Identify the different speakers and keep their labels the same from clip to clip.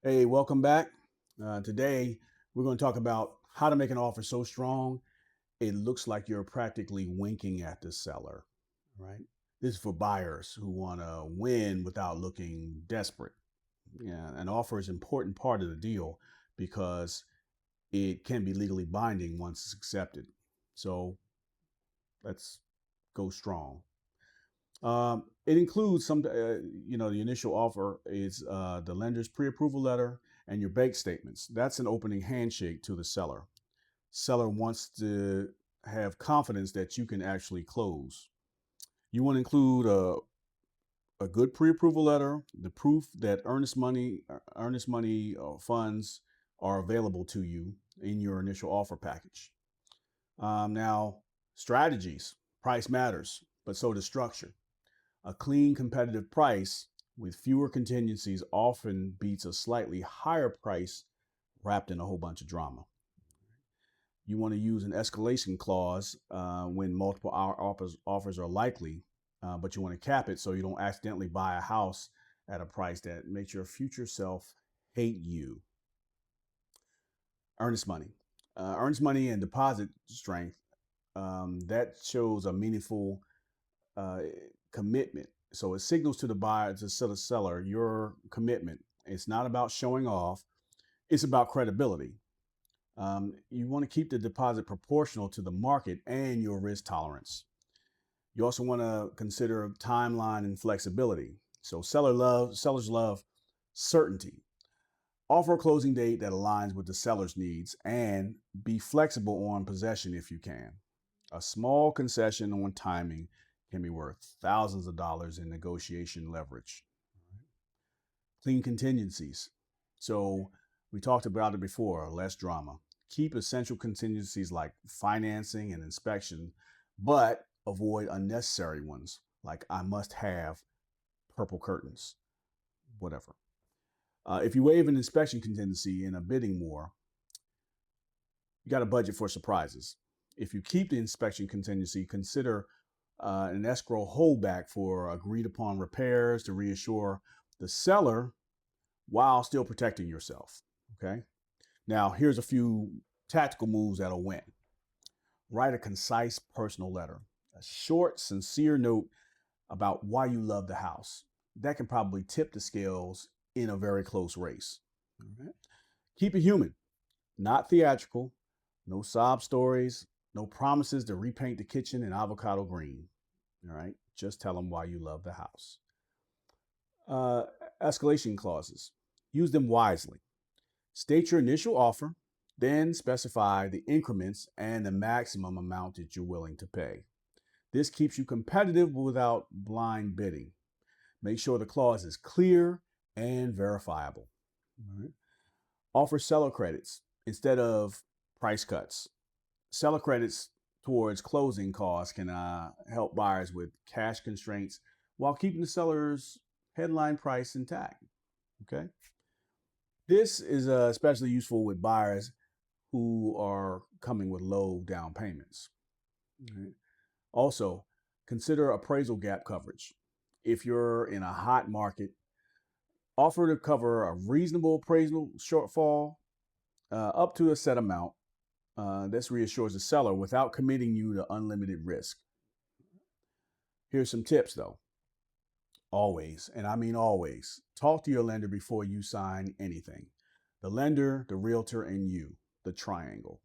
Speaker 1: Hey, welcome back. Today, we're going to talk about how to make an offer so strong it looks like you're practically winking at the seller, right? This is for buyers who want to win without looking desperate. Yeah, an offer is an important part of the deal because it can be legally binding once it's accepted. So let's go strong. It includes the initial offer is the lender's pre-approval letter and your bank statements. That's an opening handshake to the seller. Seller wants to have confidence that you can actually close. You want to include a good pre-approval letter, the proof that earnest money funds are available to you in your initial offer package. Now, strategies, price matters, but so does structure. A clean, competitive price with fewer contingencies often beats a slightly higher price wrapped in a whole bunch of drama. You want to use an escalation clause when multiple offers are likely, but you want to cap it so you don't accidentally buy a house at a price that makes your future self hate you. Earnest money. Earnest money and deposit strength, that shows a meaningful uh, commitment. So it signals to the buyer, to the seller, your commitment. It's not about showing off, it's about credibility. You want to keep the deposit proportional to the market and your risk tolerance. You also want to consider timeline and flexibility. So sellers love certainty. Offer a closing date that aligns with the seller's needs and be flexible on possession if you can. A small concession on timing can be worth thousands of dollars in negotiation leverage. Clean contingencies. So we talked about it before, less drama. Keep essential contingencies like financing and inspection, but avoid unnecessary ones like I must have purple curtains, whatever. If you waive an inspection contingency in a bidding war, you got a budget for surprises. If you keep the inspection contingency, consider an escrow holdback for agreed upon repairs to reassure the seller while still protecting yourself. Okay. Now, here's a few tactical moves that'll win. Write a concise personal letter, a short, sincere note about why you love the house. That can probably tip the scales in a very close race. All right. Keep it human, not theatrical. No sob stories, no promises to repaint the kitchen in avocado green. All right. Just tell them why you love the house. Uh, Escalation clauses. Use them wisely. State your initial offer, then specify the increments and the maximum amount that you're willing to pay. This keeps you competitive without blind bidding. Make sure the clause is clear and verifiable. All right. Offer seller credits instead of price cuts. Seller credits towards closing costs can help buyers with cash constraints while keeping the seller's headline price intact. Okay. This is especially useful with buyers who are coming with low down payments. Right. Also, consider appraisal gap coverage. If you're in a hot market, offer to cover a reasonable appraisal shortfall up to a set amount. This reassures the seller without committing you to unlimited risk. Here's some tips though. Always, and I mean always, talk to your lender before you sign anything. The lender, the realtor, and you, the triangle.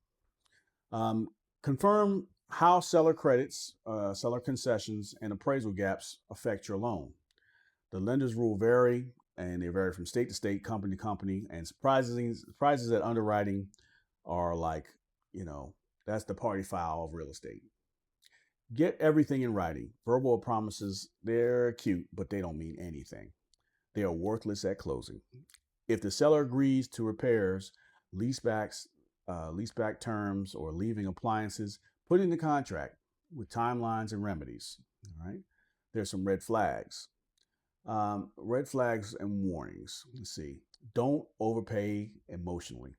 Speaker 1: Um, Confirm how seller credits, seller concessions, and appraisal gaps affect your loan. The lender's rule vary, and they vary from state to state, company to company, and surprises at underwriting are like, you know, that's the party foul of real estate. Get everything in writing. Verbal promises, they're cute, but they don't mean anything. They are worthless at closing. If the seller agrees to repairs, leasebacks, leaseback terms, or leaving appliances, put in the contract with timelines and remedies. All right. There's some red flags. Red flags and warnings. Let's see. Don't overpay emotionally.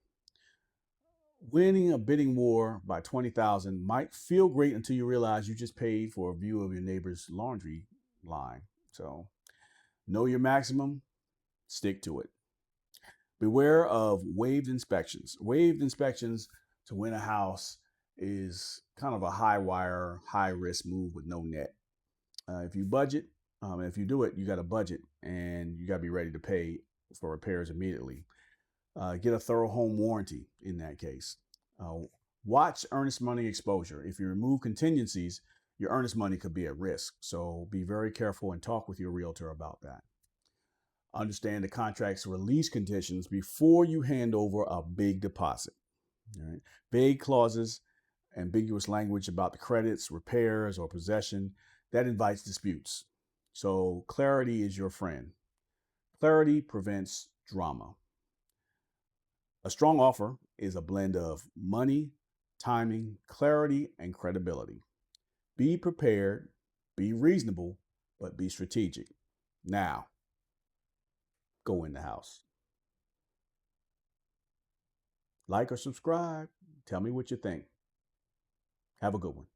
Speaker 1: Winning a bidding war by 20,000 might feel great until you realize you just paid for a view of your neighbor's laundry line. So know your maximum, stick to it. Beware of waived inspections. Waived inspections to win a house is kind of a high wire, high risk move with no net. If you budget, if you do it, you got a budget and you got to be ready to pay for repairs immediately. Get a thorough home warranty in that case. Uh, Watch earnest money exposure. If you remove contingencies, your earnest money could be at risk. So be very careful and talk with your realtor about that. Understand the contract's release conditions before you hand over a big deposit. All right? Vague clauses, ambiguous language about the credits, repairs, or possession, that invites disputes. So clarity is your friend. Clarity prevents drama. A strong offer is a blend of money, timing, clarity, and credibility. Be prepared, be reasonable, but be strategic. Now, go in the house. Like or subscribe. Tell me what you think. Have a good one.